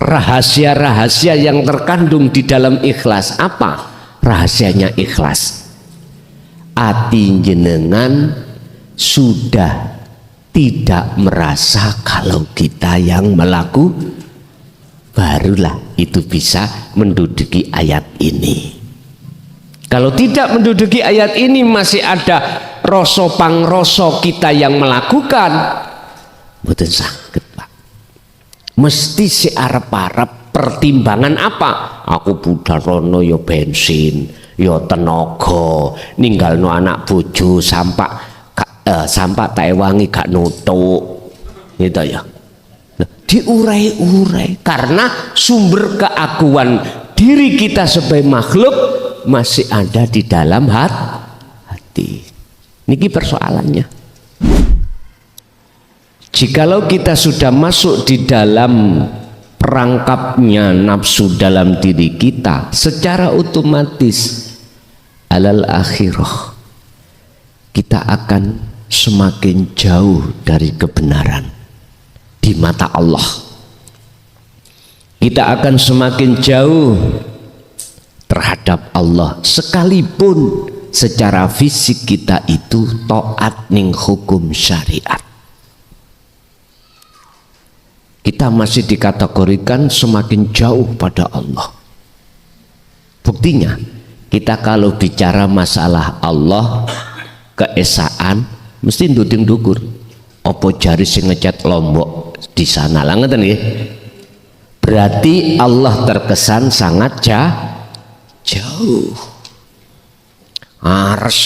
rahasia-rahasia yang terkandung di dalam ikhlas. Apa rahasianya ikhlas? Ati jenengan sudah tidak merasa kalau kita yang melakukan, barulah itu bisa menduduki ayat ini. Kalau tidak menduduki ayat ini, masih ada rasa pangrasa kita yang melakukan, mboten saged Pak. Mesti si arep-arep pertimbangan apa? Aku budharono ya bensin, ya tenaga, ninggalno anak bojo sampak tak ewangi gak nutuk gitu ya. Diurai-urai karena sumber keakuan diri kita sebagai makhluk masih ada di dalam hati. Niki persoalannya. Jikalau kita sudah masuk di dalam perangkapnya nafsu dalam diri kita, secara otomatis alal akhirah kita akan semakin jauh dari kebenaran di mata Allah. Kita akan semakin jauh terhadap Allah, sekalipun secara fisik kita itu taat ning hukum syariat. Kita masih dikategorikan semakin jauh pada Allah. Buktinya, kita kalau bicara masalah Allah, keesaan, mesti nduding dukur. Apa jari sing ngecat Lombok di sana lah, ngeten nggih. Berarti Allah terkesan sangat jauh. Ares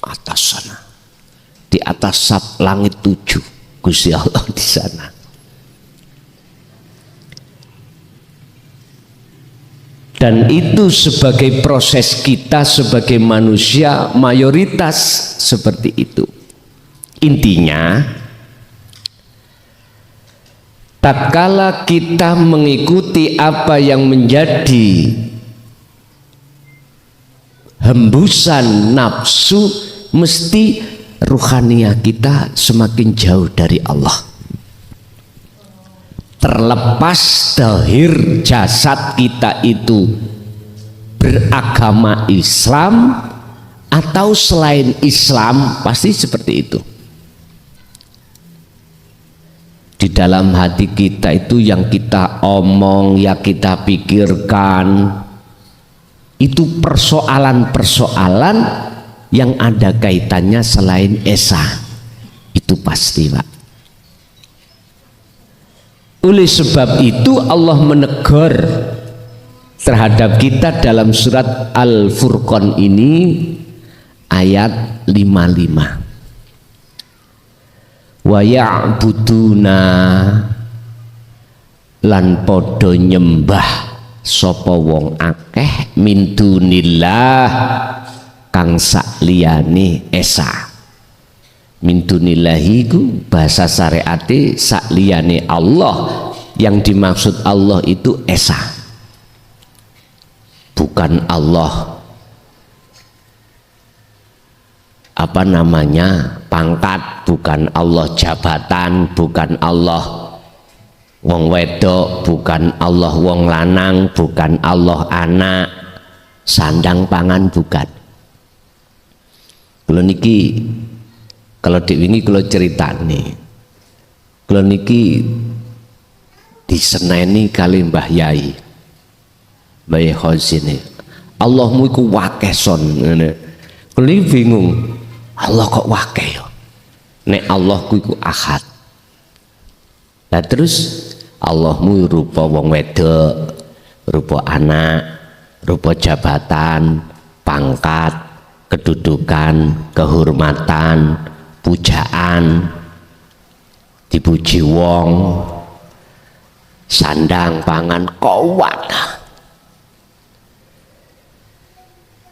atas sana, di atas langit 7 Gusti Allah di sana. Dan itu sebagai proses kita sebagai manusia mayoritas seperti itu. Intinya, tatkala kita mengikuti apa yang menjadi hembusan nafsu, mesti ruhaniah kita semakin jauh dari Allah. Terlepas zahir jasad kita itu beragama Islam atau selain Islam, pasti seperti itu. Di dalam hati kita itu yang kita omong, yang kita pikirkan, itu persoalan-persoalan yang ada kaitannya selain Esa. Itu pasti Pak. Oleh sebab itu Allah menegur terhadap kita dalam surat Al-Furqan ini ayat 55. Wa ya'buduna lan podo nyembah sapa wong akeh min dunillah kang sakliyane Esa. Min dunillahi ku bahasa syariate sakliyane Allah, yang dimaksud Allah itu Esa, bukan Allah apa namanya pangkat, bukan Allah jabatan, bukan Allah wong wedok, bukan Allah wong lanang, bukan Allah anak sandang pangan, bukan. Kalau niki, kalau diwingi kalau cerita nih, kalau niki diseneni kali Mbah Yai, Mbah Yai Khozin, Allahmu iku wakeh son. Kalau niki bingung, Allah kok wakeh ya? Nek Allahku iku ahad. Nah terus Allahmu rupa wong wedok, rupa anak, rupa jabatan, pangkat, kedudukan, kehormatan, pujaan, dipuji wong, sandang pangan, kowak.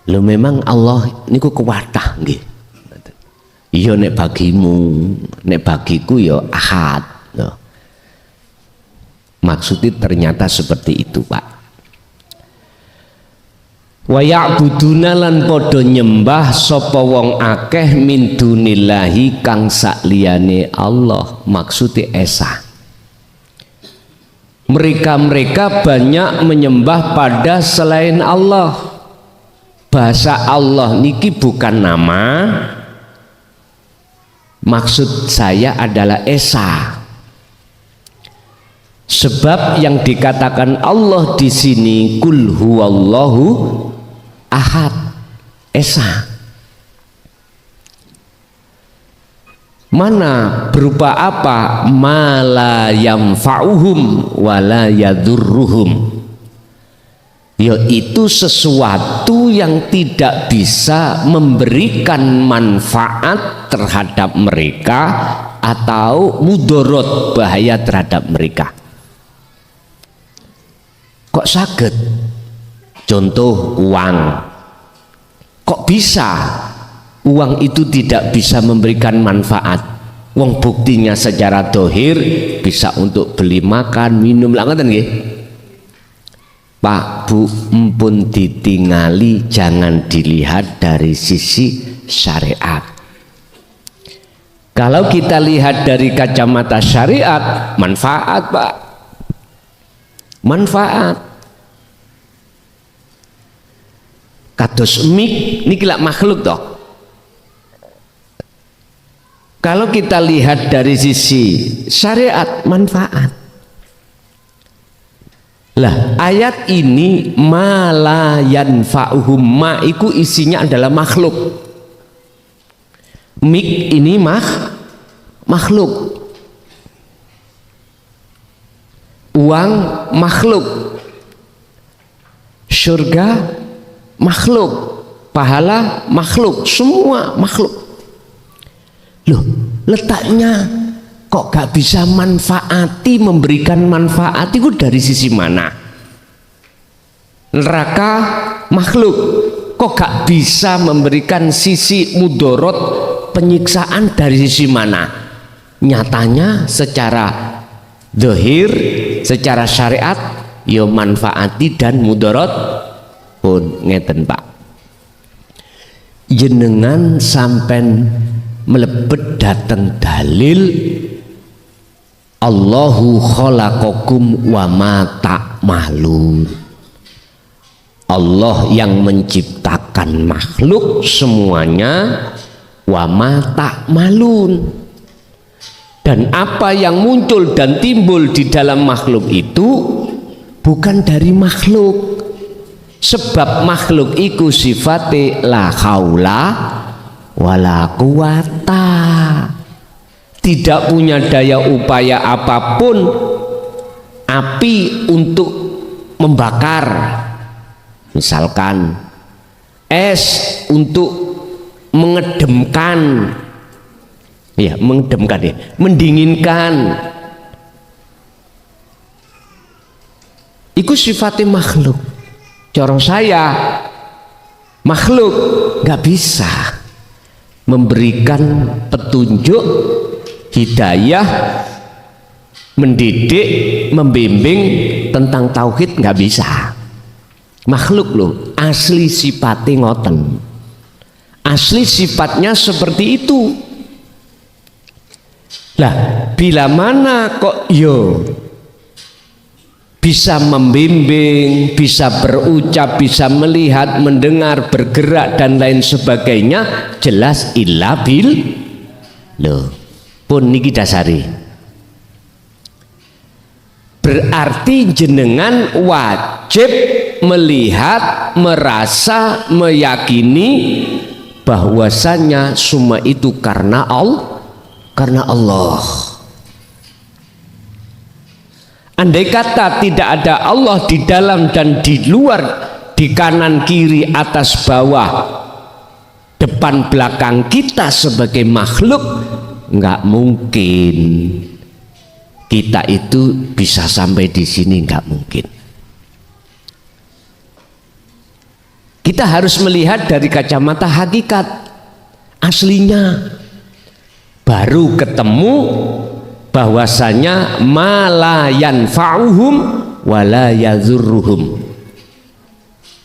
Lo memang Allah niku kuwatah nggih. Iya nek bagimu, nek bagiku ya ahad. Loh. Maksudnya ternyata seperti itu Pak. Wa ya'buduna lan padha nyembah sapa wong akeh min dunillahi kang sakliyane Allah, maksudnya Esa. Mereka banyak menyembah pada selain Allah. Bahasa Allah niki bukan nama, maksud saya adalah esa. Sebab yang dikatakan Allah di sini kul huwallahu ahad, esa. Mana berupa apa? Mala yanfa'uhum wala yadurruhum, yaitu sesuatu yang tidak bisa memberikan manfaat terhadap mereka atau mudorot, bahaya terhadap mereka. Kok saged? Contoh uang. Kok bisa uang itu tidak bisa memberikan manfaat? Wong buktinya secara dohir bisa untuk beli makan, minum, lah ngoten nggih. Pak Bu, empun ditingali jangan dilihat dari sisi syariat. Kalau kita lihat dari kacamata syariat, manfaat Pak, manfaat. Kados mik niki lak makhluk toh. Kalau kita lihat dari sisi syariat, manfaat. Lah ayat ini mala yanfa'uhum, ma iku isinya adalah makhluk. Mik ini makhluk. Uang makhluk. Surga makhluk. Pahala makhluk. Semua makhluk. Loh, letaknya kok gak bisa manfaati, memberikan manfaat itu dari sisi mana? Neraka makhluk, kok gak bisa memberikan sisi mudorot, penyiksaan dari sisi mana? Nyatanya secara dohir, secara syariat, yo manfaati dan mudorot pun ngeten Pak. Jenengan sampen melebet dateng dalil Allahu khalaqakum wa ma ta'malun. Allah yang menciptakan makhluk semuanya, wa ma ta'malun, dan apa yang muncul dan timbul di dalam makhluk itu bukan dari makhluk. Sebab makhluk iku sifate la haula wala quwata, tidak punya daya upaya apapun api untuk membakar, misalkan es untuk mengedemkan, ya mengedemkan ya, mendinginkan, itu sifatnya makhluk. Cara saya makhluk nggak bisa memberikan petunjuk, hidayah, mendidik, membimbing tentang tauhid, nggak bisa. Makhluk loh, asli sifatnya ngoten, asli sifatnya seperti itu. Lah bila mana kok yo bisa membimbing, bisa berucap, bisa melihat, mendengar, bergerak dan lain sebagainya, jelas illa bil loh pun niki dasari. Berarti jenengan wajib melihat, merasa, meyakini bahwasanya semua itu karena Allah. Andai kata tidak ada Allah di dalam dan di luar, di kanan kiri atas bawah, depan belakang kita sebagai makhluk, nggak mungkin kita itu bisa sampai di sini, nggak mungkin. Kita harus melihat dari kacamata hakikat aslinya, baru ketemu bahwasanya ma la yanfa'uhum wa la yadhurruhum.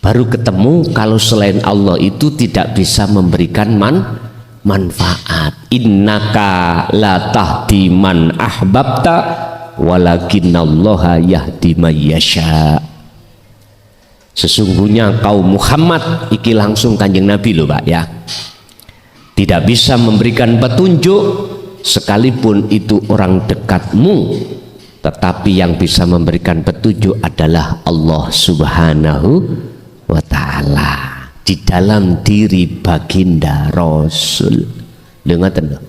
Baru ketemu kalau selain Allah itu tidak bisa memberikan manfaat. Innaka la tahdi man ahbabta walakinallaha yahdi may yasha. Sesungguhnya kaum Muhammad, iki langsung Kanjeng Nabi loh Pak ya, tidak bisa memberikan petunjuk sekalipun itu orang dekatmu, tetapi yang bisa memberikan petunjuk adalah Allah Subhanahu wa ta'ala di dalam diri baginda Rasul. Dengarkan loh.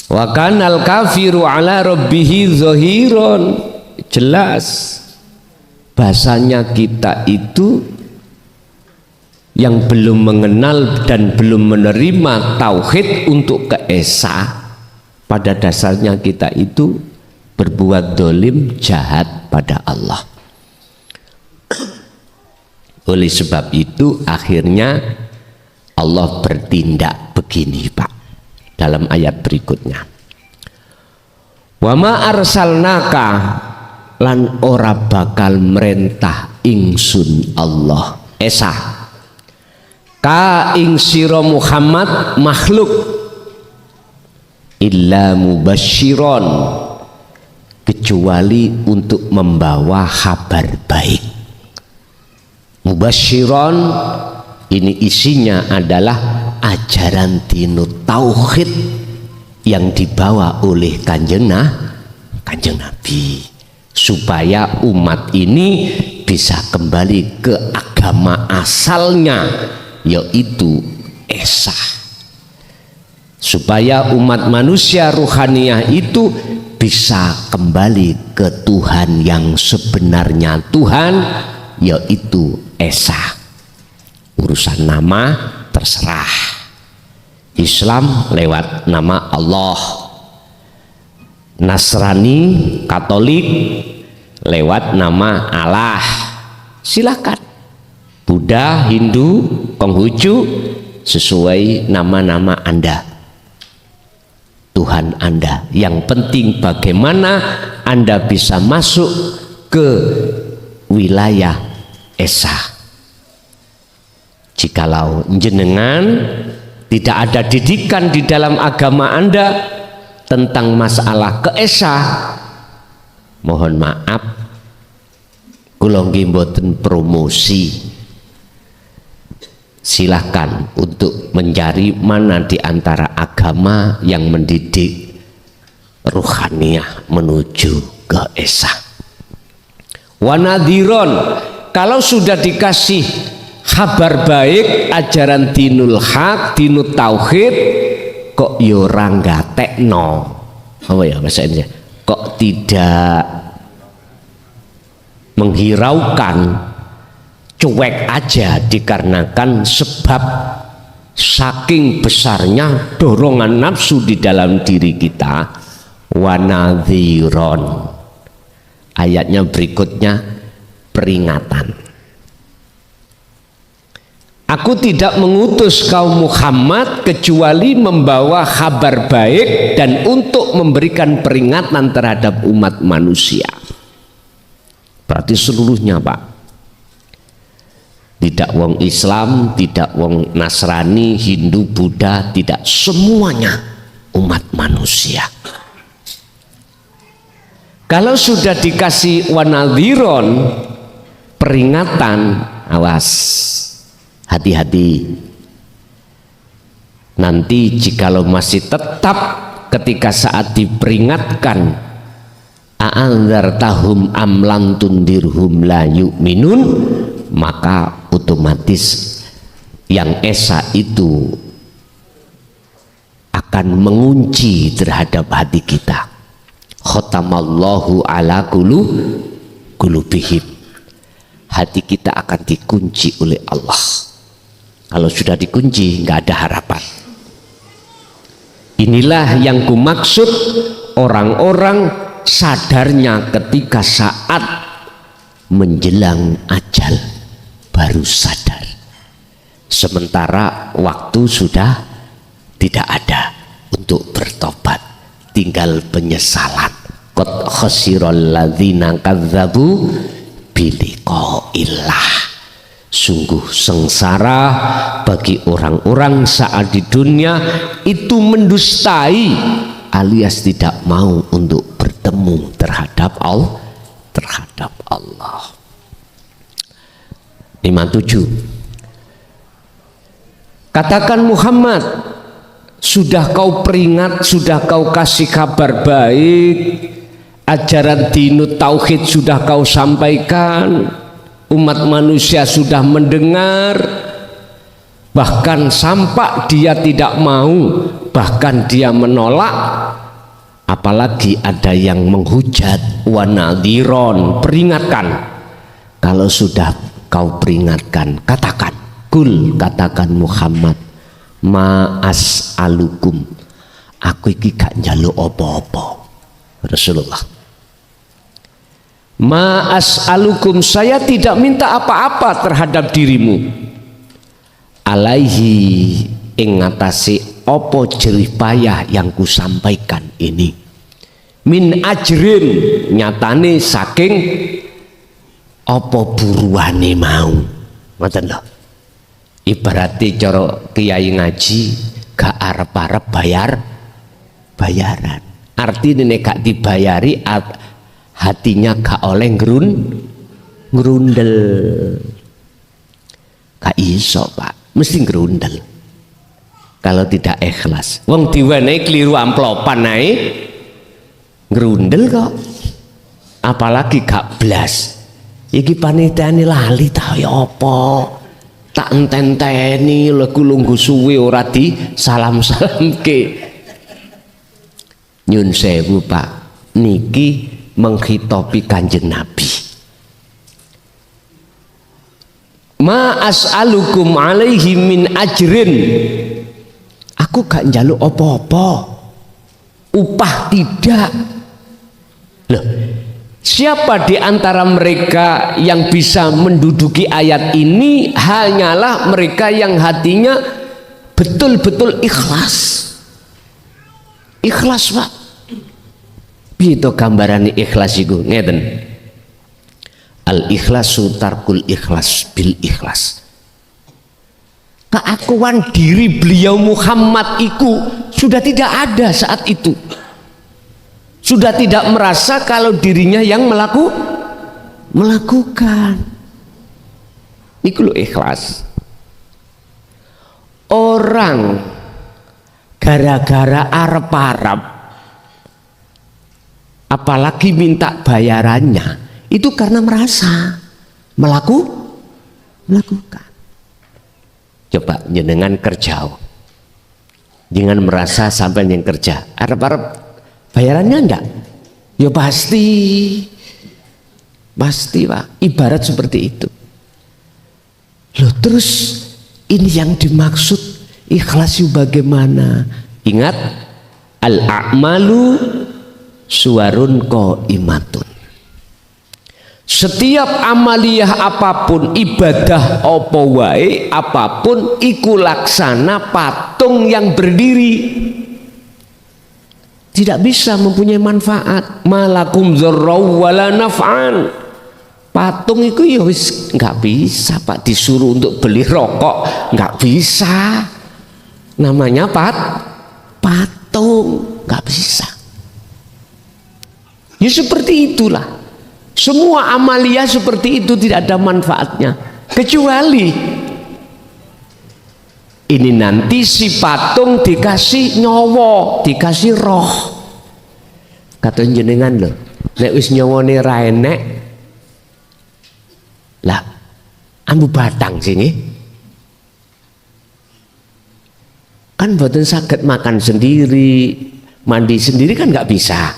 Wa kanal kafiru ala rabbihi zahiron. Jelas bahasanya kita itu yang belum mengenal dan belum menerima tauhid untuk keesa, pada dasarnya kita itu berbuat dolim, jahat pada Allah. Oleh sebab itu akhirnya Allah bertindak begini Pak dalam ayat berikutnya, wa ma arsalnaka, lan ora bakal merentah ingsun Allah esa ka ing sira Muhammad makhluk illa mubasyiron, kecuali untuk membawa kabar baik. Mubasyiron ini isinya adalah ajaran dinut tauhid yang dibawa oleh Kanjeng Nabi, supaya umat ini bisa kembali ke agama asalnya, yaitu esa, supaya umat manusia ruhaniyah itu bisa kembali ke Tuhan yang sebenarnya Tuhan, yaitu esa. Urusan nama terserah, Islam lewat nama Allah, Nasrani Katolik lewat nama Allah, silakan. Buddha, Hindu, Konghucu sesuai nama-nama Anda, Tuhan Anda. Yang penting bagaimana Anda bisa masuk ke wilayah esa. Jikalau jenengan tidak ada didikan di dalam agama Anda tentang masalah keesa, mohon maaf, kula nggih mboten promosi. Silahkan untuk mencari mana di antara agama yang mendidik ruhaniyah menuju ke esa. Wanadiron, kalau sudah dikasih kabar baik, ajaran dinul haq, dinut tauhid, kok yo ora gatekno, apa ya bahasa Indonesia, kok tidak menghiraukan, cuek aja, dikarenakan sebab saking besarnya dorongan nafsu di dalam diri kita. Wanadhiron, ayatnya berikutnya peringatan. Aku tidak mengutus kaum Muhammad kecuali membawa kabar baik dan untuk memberikan peringatan terhadap umat manusia. Berarti seluruhnya Pak, tidak wong Islam, tidak wong Nasrani, Hindu, Buddha, tidak, semuanya umat manusia. Kalau sudah dikasih wanadhiron, peringatan, awas, hati-hati. Nanti jikalau masih tetap ketika saat diperingatkan, a'anzartahum am lam tundirhum la yu'minun, maka otomatis yang esa itu akan mengunci terhadap hati kita. Khotamallahu ala qulubihim, hati kita akan dikunci oleh Allah. Kalau sudah dikunci, nggak ada harapan. Inilah yang kumaksud orang-orang sadarnya ketika saat menjelang ajal baru sadar, sementara waktu sudah tidak ada untuk bertobat, tinggal penyesalan. Qad khasiral ladzina kadzdzabu biliqa'illah. Sungguh sengsara bagi orang-orang saat di dunia itu mendustai alias tidak mau untuk bertemu terhadap Allah. Lima tujuh. Katakan Muhammad, sudah kau peringat, sudah kau kasih kabar baik, ajaran dinut tauhid sudah kau sampaikan, umat manusia sudah mendengar, bahkan sampai dia tidak mau, bahkan dia menolak, apalagi ada yang menghujat. Wa nadhiron, peringatkan. Kalau sudah kau peringatkan, katakan, kul, katakan Muhammad, ma as'alukum, aku iki gak njaluk apa-apa. Rasulullah, ma as'alukum, saya tidak minta apa-apa terhadap dirimu, alaihi, ing ngatasi opo jerih payah yang kusampaikan ini, min ajrin, nyatane saking opo buruane mau. Ngoten lho, ibarate cara kiai ngaji gak arep-arep bayaran, artinya nek gak dibayari hatinya gak oleh ngerundel, gak iso Pak, mesti ngerundel kalau tidak ikhlas. Wong diwenehi keliru amplopan ae ngerundel kok, apalagi gak blas. Iki panitiane lali ta ya apa, tak ententeni lagu lungguh suwe ora di salam-salamke. Nyun sewu Pak, niki menghitopi Kanjeng Nabi. Ma as'alukum alaihi min ajrin, aku gak njaluk apa-apa, upah tidak. Loh, siapa di antara mereka yang bisa menduduki ayat ini? Hanyalah mereka yang hatinya betul-betul ikhlas. Ikhlas Pak. Itu gambaran ikhlas itu ngeten. Al ikhlasu tarkul ikhlas bil ikhlas. Keakuan diri beliau Muhammad itu sudah tidak ada saat itu. Sudah tidak merasa kalau dirinya yang melakukan. Iku lho ikhlas. Orang gara-gara arep-arep apalagi minta bayarannya itu karena merasa melakukan. Coba jenengan kerja, jangan merasa sampai yang kerja arep-arep bayarannya enggak? Ya pasti Pak, ibarat seperti itu. Loh, terus ini yang dimaksud ikhlas itu bagaimana? Ingat, al-a'malu suwarun qaimatun. Setiap amaliyah apapun, ibadah apa wae apapun, iku laksana patung yang berdiri, tidak bisa mempunyai manfaat. Malakum dzarrau wala naf'an. Patung itu ya wis nggak bisa Pak, disuruh untuk beli rokok nggak bisa, namanya patung, nggak bisa. Ya seperti itulah, semua amalia seperti itu tidak ada manfaatnya, kecuali ini nanti si patung dikasih nyawa, dikasih roh. Kata jenengan loh, nek wis nyawane ra enek lah, ambu batang sini kan boten saged makan sendiri, mandi sendiri kan nggak bisa,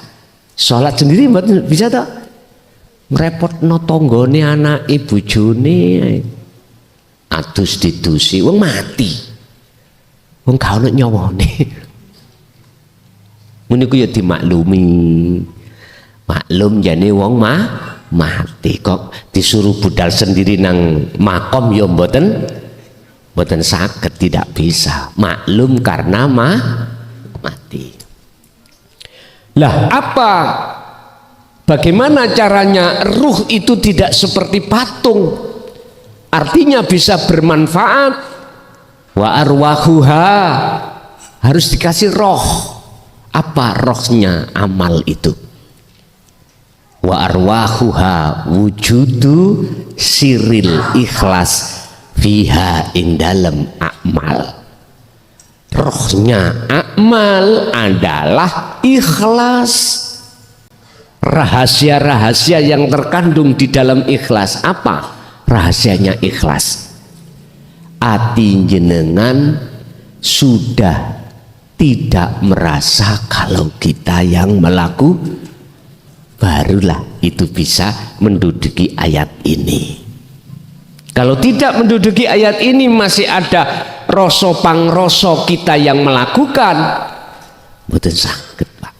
sholat sendiri boten bisa toh, ngrepotno tanggane anake bojone adus didusi wong mati, wong gak ono nyawane. Ngono iku ya dimaklumi, maklum jane wong mati kok disuruh budal sendiri nang makom ya mboten saged, tidak bisa, maklum karena mati. Lah apa, bagaimana caranya ruh itu tidak seperti patung, artinya bisa bermanfaat? Wa arwahuha, harus dikasih roh. Apa rohnya amal itu? Wa arwahuha wujudu siril ikhlas fiha indalem amal. Rohnya amal adalah ikhlas. Rahasia-rahasia yang terkandung di dalam ikhlas apa? Rahasianya ikhlas. Ati jenengan sudah tidak merasa kalau kita yang melakukan, barulah itu bisa menduduki ayat ini. Kalau tidak menduduki ayat ini, masih ada rasa pangrasa kita yang melakukan, mboten saged Pak.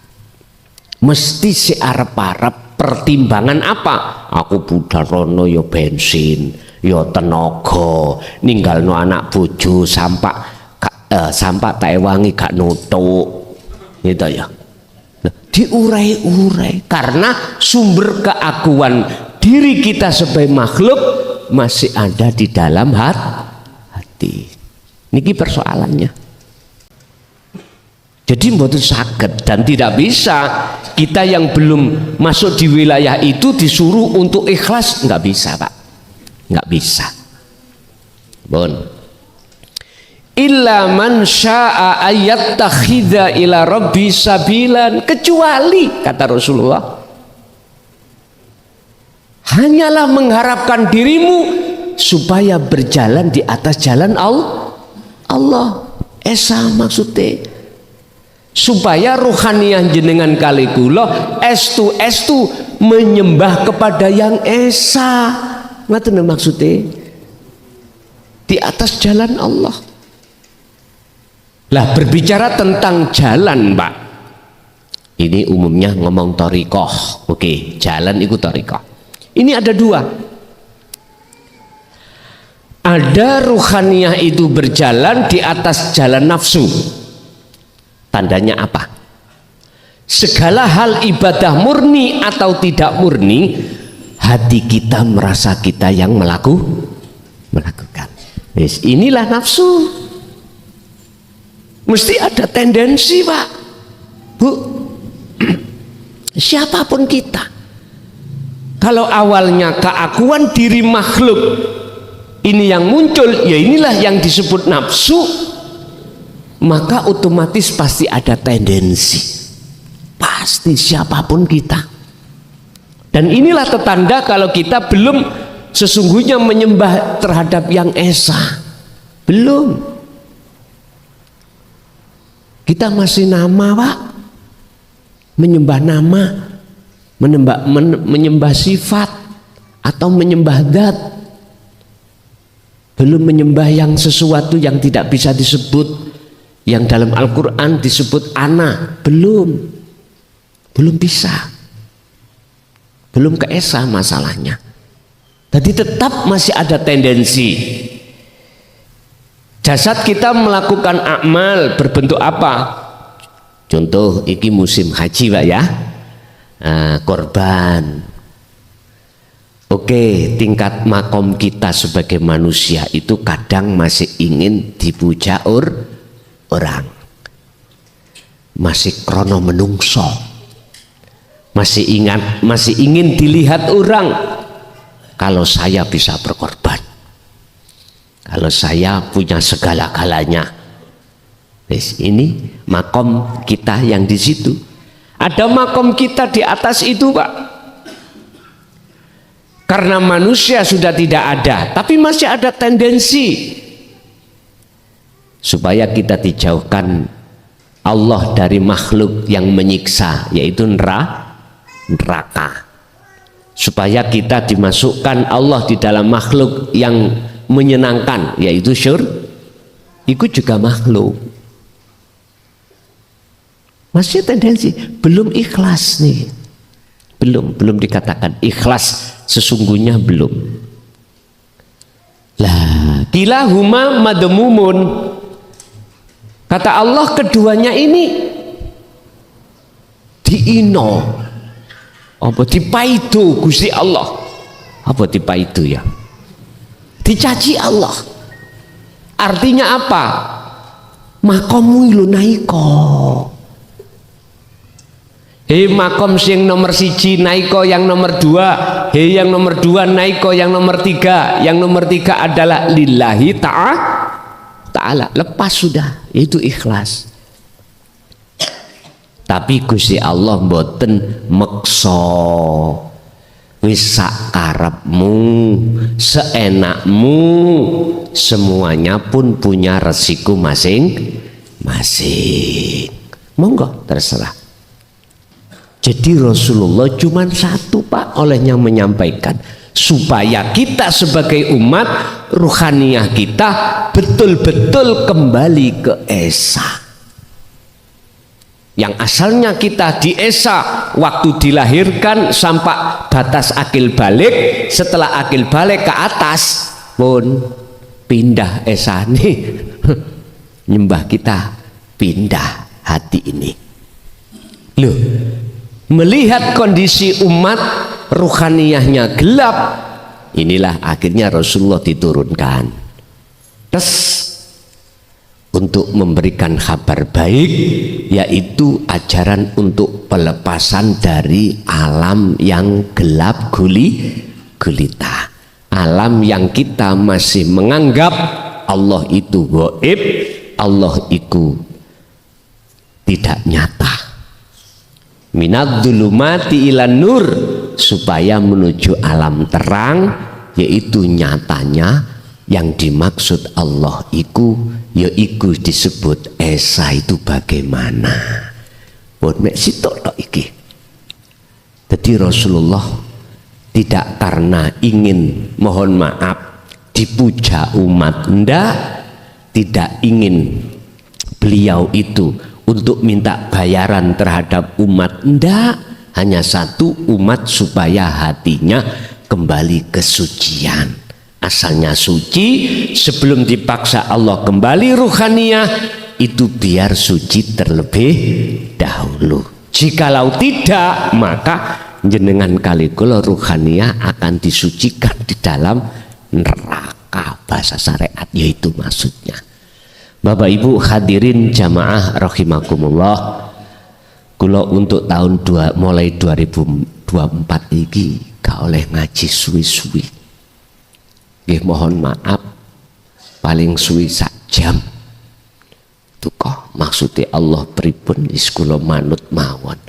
Mesti si arep-arep pertimbangan apa? Aku budharono ya bensin, ya tenaga, ninggalno anak bojo sampai tak ewangi gak nutuk gitu ya. Diurai-urai karena sumber keakuan diri kita sebagai makhluk masih ada di dalam hati. Niki persoalannya. Jadi mboten saged dan tidak bisa kita yang belum masuk di wilayah itu disuruh untuk ikhlas, nggak bisa Pak, nggak bisa. Bon. Illa man syaa ayattakhidha ila rabbi sabilan, kecuali kata Rasulullah, hanyalah mengharapkan dirimu supaya berjalan di atas jalan Allah. Esa maksudnya supaya ruhaniah jenengan kali kula estu menyembah kepada yang esa. Ngoten maksudnya di atas jalan Allah. Lah berbicara tentang jalan Pak, ini umumnya ngomong thariqah. Oke, jalan itu thariqah. Ini ada dua. Ada ruhaniyah itu berjalan di atas jalan nafsu. Tandanya apa? Segala hal ibadah murni atau tidak murni, hati kita merasa kita yang melakukan. Yes, inilah nafsu. Mesti ada tendensi Pak, Bu. Siapapun kita, kalau awalnya keakuan diri makhluk ini yang muncul, ya inilah yang disebut nafsu, maka otomatis pasti ada tendensi, pasti siapapun kita. Dan inilah tetanda kalau kita belum sesungguhnya menyembah terhadap yang esa, belum. Kita masih nama Pak, menyembah nama, menyembah sifat atau menyembah zat, belum menyembah yang sesuatu yang tidak bisa disebut, yang dalam Al-Quran disebut ana, belum bisa, belum keesa masalahnya. Jadi tetap masih ada tendensi. Jasad kita melakukan amal berbentuk apa? Contoh iki musim haji Pak ya, korban. Oke, tingkat makom kita sebagai manusia itu kadang masih ingin dipuja orang, masih krono menungso, masih ingin dilihat orang. Kalau saya bisa berkorban, kalau saya punya segala-galanya, ini makom kita yang di situ. Ada makom kita di atas itu Pak. Karena manusia sudah tidak ada, tapi masih ada tendensi supaya kita dijauhkan Allah dari makhluk yang menyiksa, yaitu neraka. Supaya kita dimasukkan Allah di dalam makhluk yang menyenangkan, yaitu ikut juga makhluk. Masih tendensi, belum ikhlas nih, belum dikatakan ikhlas sesungguhnya, belum. Lah kilahuma madmumun, kata Allah keduanya ini diino apa dipaido Gusti Allah, apa dipaido ya, dicaci Allah. Artinya apa? Makomu ilu naiko, Hei makom sing nomor siji naiko yang nomor dua. Hei yang nomor dua naiko yang nomor tiga. Yang nomor tiga adalah lillahi ta'ala. Lepas sudah, itu ikhlas. Tapi Gusti Allah mboten meksa. Wis sakarepmu, seenakmu, semuanya pun punya resiko masing-masing. Monggo terserah. Jadi Rasulullah cuma satu Pak olehnya menyampaikan supaya kita sebagai umat ruhaniyah kita betul-betul kembali ke Esa. Yang asalnya kita di Esa waktu dilahirkan sampai batas akil balik, setelah akil balik ke atas pun pindah Esa nih. Nyembah kita pindah hati ini. Loh, melihat kondisi umat ruhaniyahnya gelap, inilah akhirnya Rasulullah diturunkan untuk memberikan kabar baik, yaitu ajaran untuk pelepasan dari alam yang gelap gulita, alam yang kita masih menganggap Allah itu gaib, Allah itu tidak nyata. Minad dzulumati ilan nur, supaya menuju alam terang, yaitu nyatanya yang dimaksud Allah itu yaitu disebut Esa. Itu bagaimana buat mek sitok tok iki. Jadi Rasulullah tidak karena ingin mohon maaf dipuja umat, ndak, tidak ingin beliau itu untuk minta bayaran terhadap umat, ndak, hanya satu, umat supaya hatinya kembali ke sucian. Asalnya suci, sebelum dipaksa Allah kembali ruhaniyah, itu biar suci terlebih dahulu. Jikalau tidak, maka jenengan kalikula ruhaniyah akan disucikan di dalam neraka, bahasa syariat, yaitu maksudnya. Bapak Ibu hadirin jamaah rahimakumullah, kula untuk tahun mulai 2024 ini gak oleh ngaji suwi-suwi. Nggih mohon maaf, paling suwi sak jam. Itu kok maksudnya Allah pripun is kula manut mawon.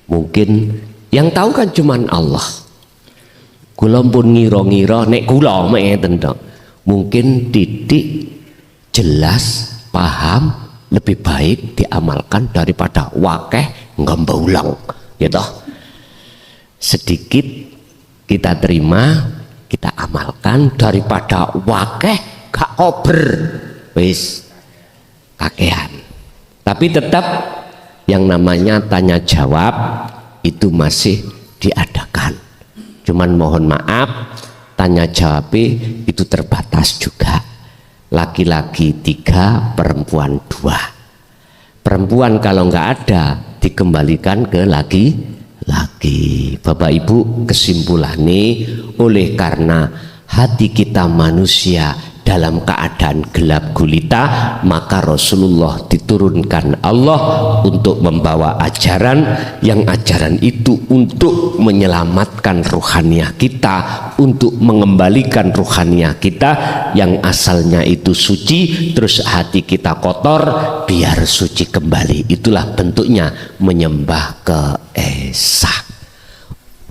Mungkin yang tahu kan cuman Allah. Kula pun ngira-ngira nek kula meken tok. Mungkin titik jelas paham lebih baik diamalkan daripada wakeh ngembaulang, gitu. Sedikit kita terima, kita amalkan daripada wakeh gak kober wis kakean. Tapi tetap yang namanya tanya jawab itu masih diadakan. Cuman mohon maaf, tanya jawabnya itu terbatas juga. Laki-laki 3, perempuan 2. Perempuan kalau nggak ada dikembalikan ke laki-laki. Bapak Ibu, kesimpulannya oleh karena hati kita manusia dalam keadaan gelap gulita, maka Rasulullah diturunkan Allah untuk membawa ajaran, yang ajaran itu untuk menyelamatkan ruhaniyah kita, untuk mengembalikan ruhaniyah kita yang asalnya itu suci, terus hati kita kotor, biar suci kembali. Itulah bentuknya menyembah ke Esa.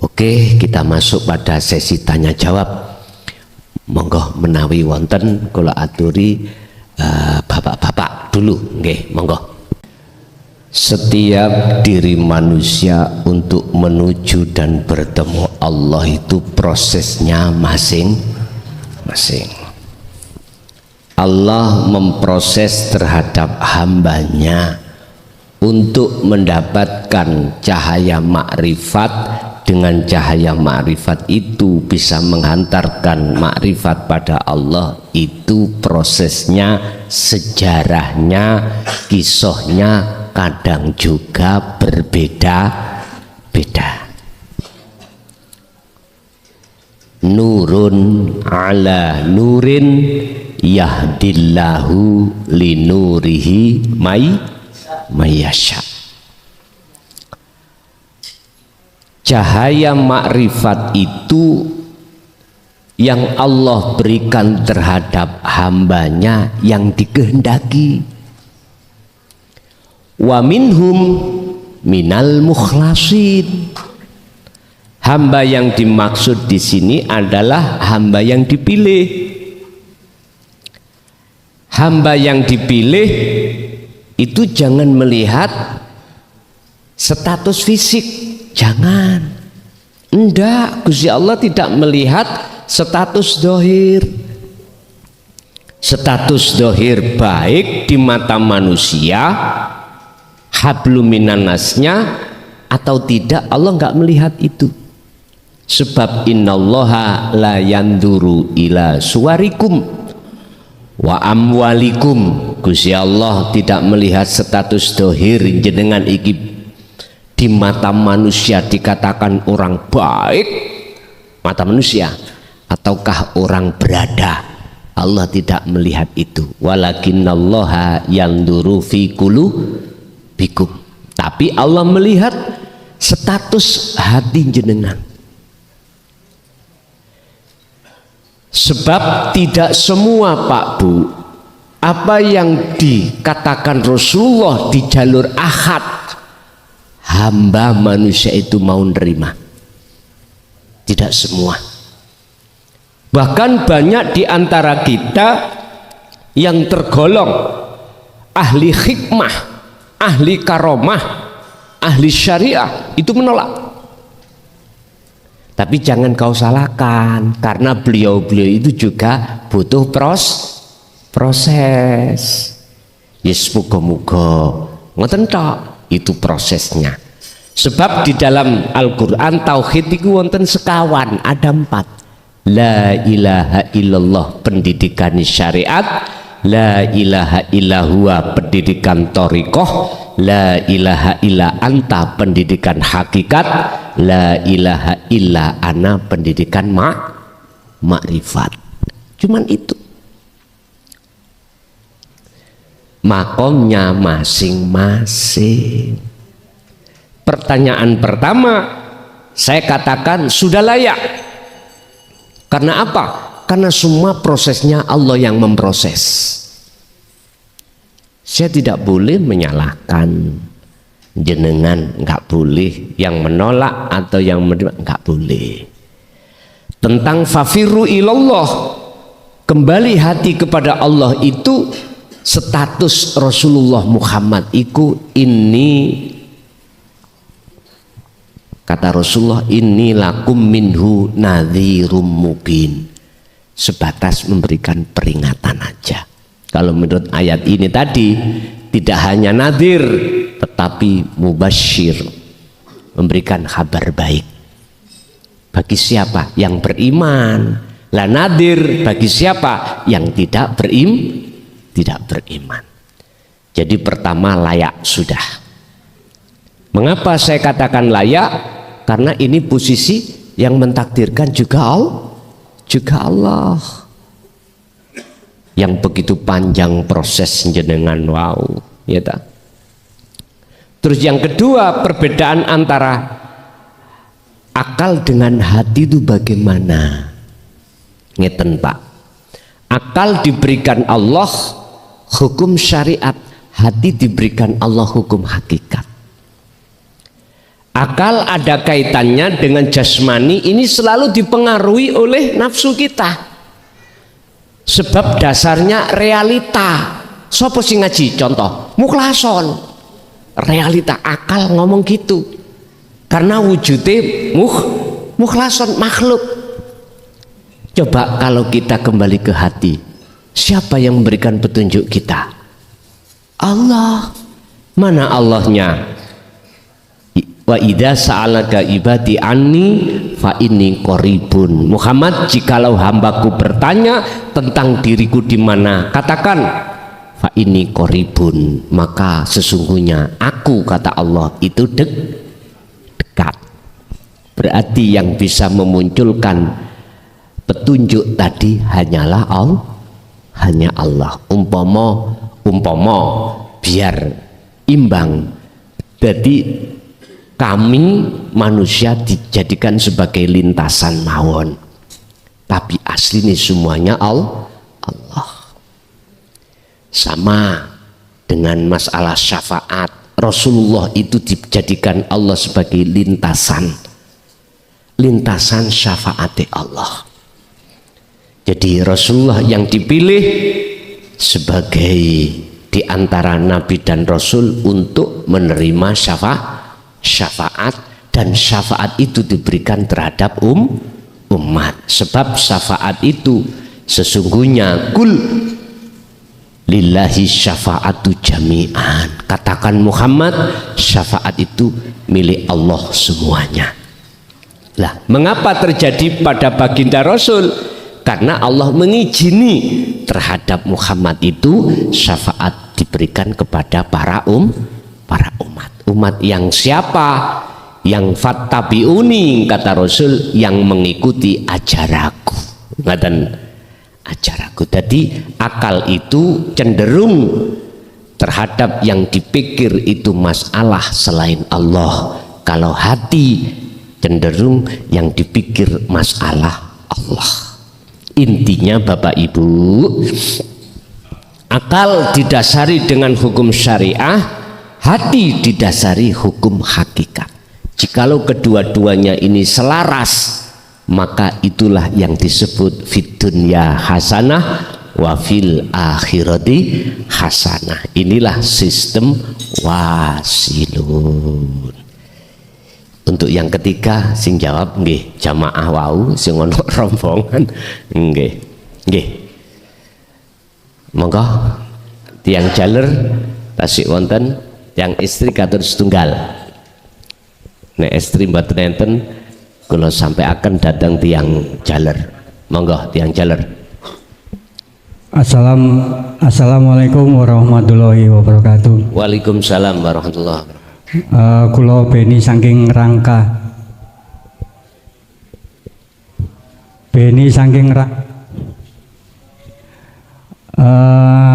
Oke, kita masuk pada sesi tanya jawab. Monggo menawi wonten kula aturi bapak-bapak dulu, nggih, monggo. Setiap diri manusia untuk menuju dan bertemu Allah itu prosesnya masing-masing. Allah memproses terhadap hambanya untuk mendapatkan cahaya makrifat. Dengan cahaya makrifat itu bisa menghantarkan makrifat pada Allah. Itu prosesnya, sejarahnya, kisahnya kadang juga berbeda-beda. Nurun ala nurin yahdillahu linurihi mayyasha. cahaya makrifat itu yang Allah berikan terhadap hambanya yang dikehendaki. Wa minhum minal mukhlasin. Hamba yang dimaksud di sini adalah hamba yang dipilih. Hamba yang dipilih itu jangan melihat status fisik, jangan. Enggak, Gusti Allah tidak melihat status dohir. Status dohir baik di mata manusia, hablum minannasnya atau tidak, Allah enggak melihat itu. Sebab innallaha la yanduru ila suwarikum wa amwalikum. Gusti Allah tidak melihat status dohir jenengan iki di mata manusia dikatakan orang baik mata manusia ataukah orang berada. Allah tidak melihat itu. Walakinnallaha yanduru fi qulubikum. Tapi Allah melihat status hati jenengan. Sebab tidak semua Pak Bu apa yang dikatakan Rasulullah di jalur ahad hamba manusia itu mau nerima. Tidak semua. Bahkan banyak di antara kita yang tergolong ahli hikmah, ahli karomah, ahli syariah itu menolak. Tapi jangan kau salahkan, karena beliau-beliau itu juga butuh proses. Yes, muga-muga ngoten tok itu prosesnya. Sebab di dalam Al-Qur'an tauhid itu wonten sekawan, ada 4. La ilaha illallah pendidikan syariat, la ilaha illallah pendidikan thariqah, la ilaha illa anta pendidikan hakikat, la ilaha illa ana pendidikan makrifat. Cuman itu makomnya masing-masing. Pertanyaan pertama saya katakan sudah layak. Karena apa? Karena semua prosesnya Allah yang memproses. Saya tidak boleh menyalahkan jenengan, nggak boleh. Yang menolak atau yang menerima, nggak boleh. Tentang fafiru ilallah, kembali hati kepada Allah itu status Rasulullah Muhammad itu ini. Kata Rasulullah, inni lakum minhu nadhirum mubin. Sebatas memberikan peringatan aja. Kalau menurut ayat ini tadi tidak hanya nadhir tetapi mubasyir, memberikan kabar baik bagi siapa yang beriman. Lah nadhir bagi siapa yang tidak beriman. Jadi pertama layak sudah. Mengapa saya katakan layak? Karena ini posisi yang mentakdirkan juga Allah. Yang begitu panjang proses jenengan, wow, ya tak? Terus yang kedua, perbedaan antara akal dengan hati itu bagaimana? Ngeten Pak. Akal diberikan Allah hukum syariat, hati diberikan Allah hukum hakikat. Akal ada kaitannya dengan jasmani, ini selalu dipengaruhi oleh nafsu kita. Sebab dasarnya realita. Sopo sing ngaji contoh? Mukhlason. Realita akal ngomong gitu. Karena wujudnya mukhlason makhluk. Coba kalau kita kembali ke hati, siapa yang memberikan petunjuk kita? Allah. Mana Allahnya? Wa idza sa'alaka ibadi anni fa inni qaribun. Muhammad, jikalau hambaku bertanya tentang diriku di mana, katakan fa inni qaribun, maka sesungguhnya aku, kata Allah, itu dekat. Berarti yang bisa memunculkan petunjuk tadi hanyalah hanya Allah. Umpama biar imbang, jadi kami manusia dijadikan sebagai lintasan mawon, tapi aslinya semuanya Allah. Sama dengan masalah syafaat, Rasulullah itu dijadikan Allah sebagai lintasan syafaat Allah. Jadi Rasulullah yang dipilih sebagai di antara Nabi dan Rasul untuk menerima syafaat, dan syafaat itu diberikan terhadap umat. Sebab syafaat itu sesungguhnya kul lillahi syafa'atu jami'an, katakan Muhammad, syafaat itu milik Allah semuanya. Lah, mengapa terjadi pada baginda Rasul? Karena Allah mengizini terhadap Muhammad itu syafaat diberikan kepada para umat yang siapa? Yang fattabi'uni, kata Rasul, yang mengikuti ajaraku. Ajaraku. Jadi akal itu cenderung terhadap yang dipikir itu masalah selain Allah. Kalau hati cenderung yang dipikir masalah Allah. Intinya Bapak Ibu, akal didasari dengan hukum syariah, hati didasari hukum hakikat. Jikalau kedua-duanya ini selaras, maka itulah yang disebut fid dunya hasanah wa fil akhirati hasanah. Inilah sistem wasilun. Untuk yang ketiga sing jawab nggih jamaah wau sing ono rombongan nggih. Monggo tiang jaler tasik wonten, tiang istri katur setunggal. Nek istri mboten enten kula sampai akan datang tiang jaler. Monggo tiang jaler. Assalamualaikum warahmatullahi wabarakatuh. Waalaikumsalam warahmatullahi wabarakatuh. Kula Beni saking Rangka.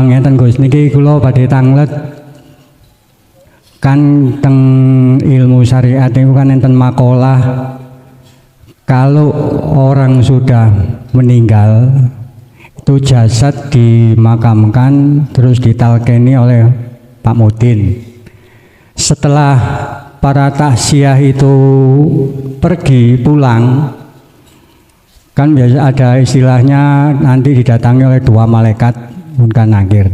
Ngeten Gus, niki kula badhe tanglet kan teng ilmu syariat itu kan enten makalah kalau orang sudah meninggal itu jasad dimakamkan terus ditalkeni oleh Pak Mudin. Setelah para taksiyah itu pergi pulang, kan biasa ada istilahnya nanti didatangi oleh dua malaikat munkar nakir.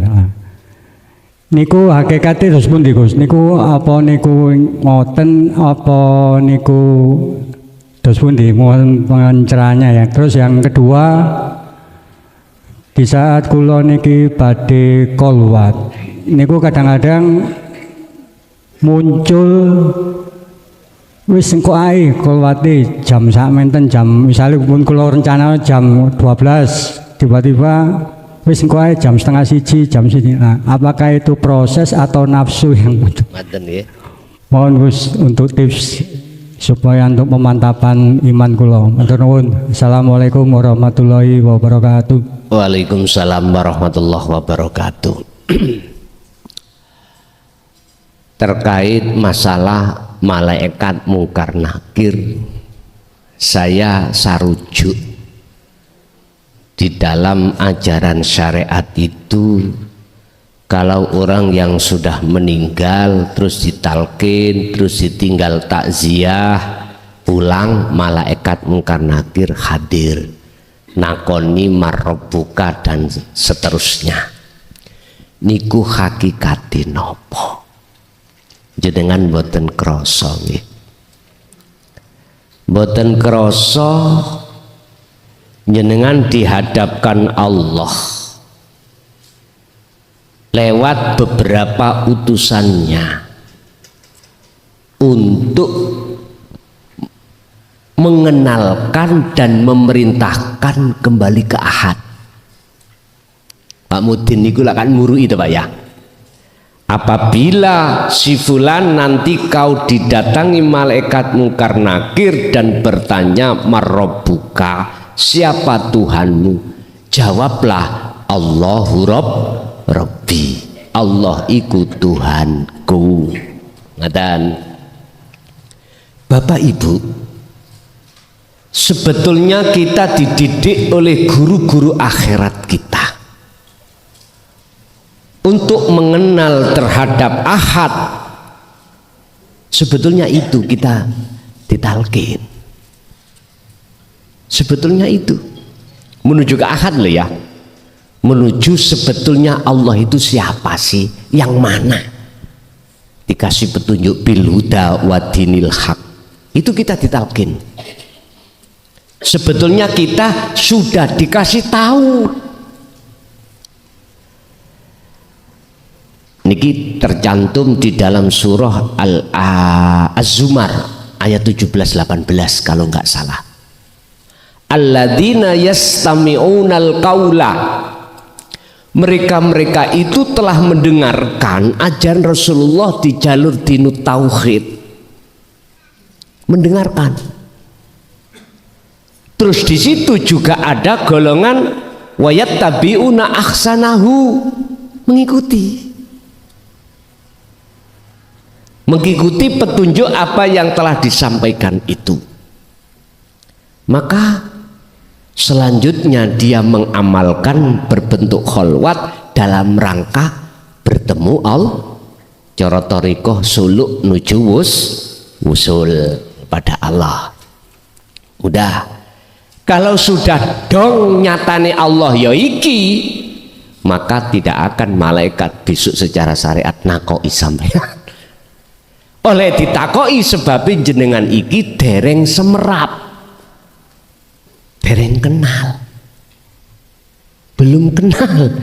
Niku hakikatnya terus pun Gus, niku apa niku ngoten apa niku terus pun di mohon pencerahnya ya. Terus yang kedua, di saat kula niki badhe kolwat, niku kadang-kadang muncul wis engko ae kolwate jam sakmenten jam misalnya pun kula rencana jam 12 tiba-tiba wis engko ae jam setengah 1 jam 1. Nah, apakah itu proses atau nafsu yang muncul? Mohon Gus untuk tips supaya untuk pemantapan iman kula. Matur nuwun. Assalamualaikum warahmatullahi wabarakatuh. Waalaikumsalam warahmatullahi wabarakatuh. Terkait masalah malaikat mungkar nakir, saya sarujuk di dalam ajaran syariat itu, kalau orang yang sudah meninggal terus ditalkin terus ditinggal takziah pulang, malaikat mungkar nakir hadir nakoni marrobuka dan seterusnya. Niku hakikati nopo jenengan boten krasa nggih. Boten krasa jenengan dihadapkan Allah lewat beberapa utusannya untuk mengenalkan dan memerintahkan kembali ke Ahad. Pak Mudin niku lah kan murui itu Pak ya. Apabila si fulan nanti kau didatangi malaikat mungkar nakir dan bertanya marrobuka, siapa Tuhanmu? Jawablah Allahu Rabbi, Allah iku Tuhanku. Ngaten. Bapak Ibu, sebetulnya kita dididik oleh guru-guru akhirat kita untuk mengenal terhadap ahad. Sebetulnya itu kita ditalkin. Sebetulnya itu menuju ke ahad loh ya. Menuju sebetulnya Allah itu siapa sih? Yang mana? Dikasih petunjuk bil huda wa dinil haq. Itu kita ditalkin. Sebetulnya kita sudah dikasih tahu. Niki tercantum di dalam surah Az-Zumar ayat 17-18 kalau nggak salah. Alladzina yastami'unal qaula. Mereka-mereka itu telah mendengarkan ajaran Rasulullah di jalur dinut tauhid. Mendengarkan. Terus di situ juga ada golongan wayattabi'una ahsanahu, mengikuti petunjuk apa yang telah disampaikan itu. Maka selanjutnya dia mengamalkan berbentuk kholwat dalam rangka bertemu cara thariqah suluk nuju wusul pada Allah. Udah, kalau sudah dong nyatane Allah ya iki, maka tidak akan malaikat besok secara syariat nakoi sampean. Oleh ditakoi sebabin jenengan iki dereng semerap, dereng kenal, belum kenal.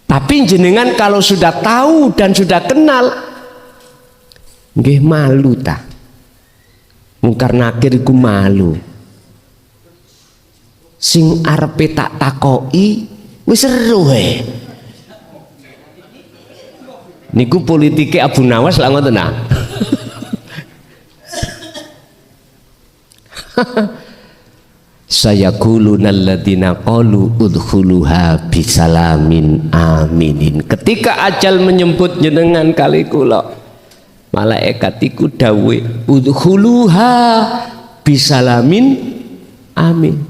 Tapi jenengan kalau sudah tahu dan sudah kenal, nggih malu ta? Mungkar nakir iku malu. Sing arepe tak takoki wis seru he. Niku politike Abu Nawas lah ngoten nah. Sayaquluna alladziina qalu udkhuluha bisalamin aminin. Ketika ajal menyebut jenengan kali kula, malaikat iku dawuh udkhuluha bisalamin amin.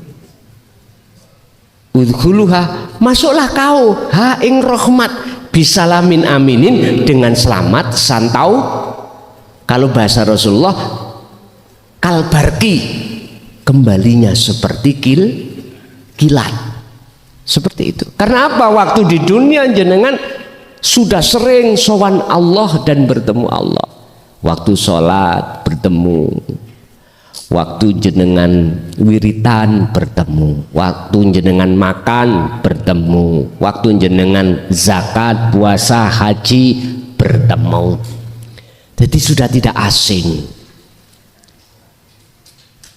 Udkhuluha, masuklah kau ha ing rahmat bisalamin aminin, dengan selamat santau. Kalau bahasa Rasulullah kalbarki, kembalinya seperti kilat. Seperti itu. Karena apa? Waktu di dunia jenengan sudah sering sowan Allah dan bertemu Allah. Waktu sholat bertemu, waktu jenengan wiritan bertemu, waktu jenengan makan bertemu, waktu jenengan zakat, puasa, haji bertemu. Jadi sudah tidak asing.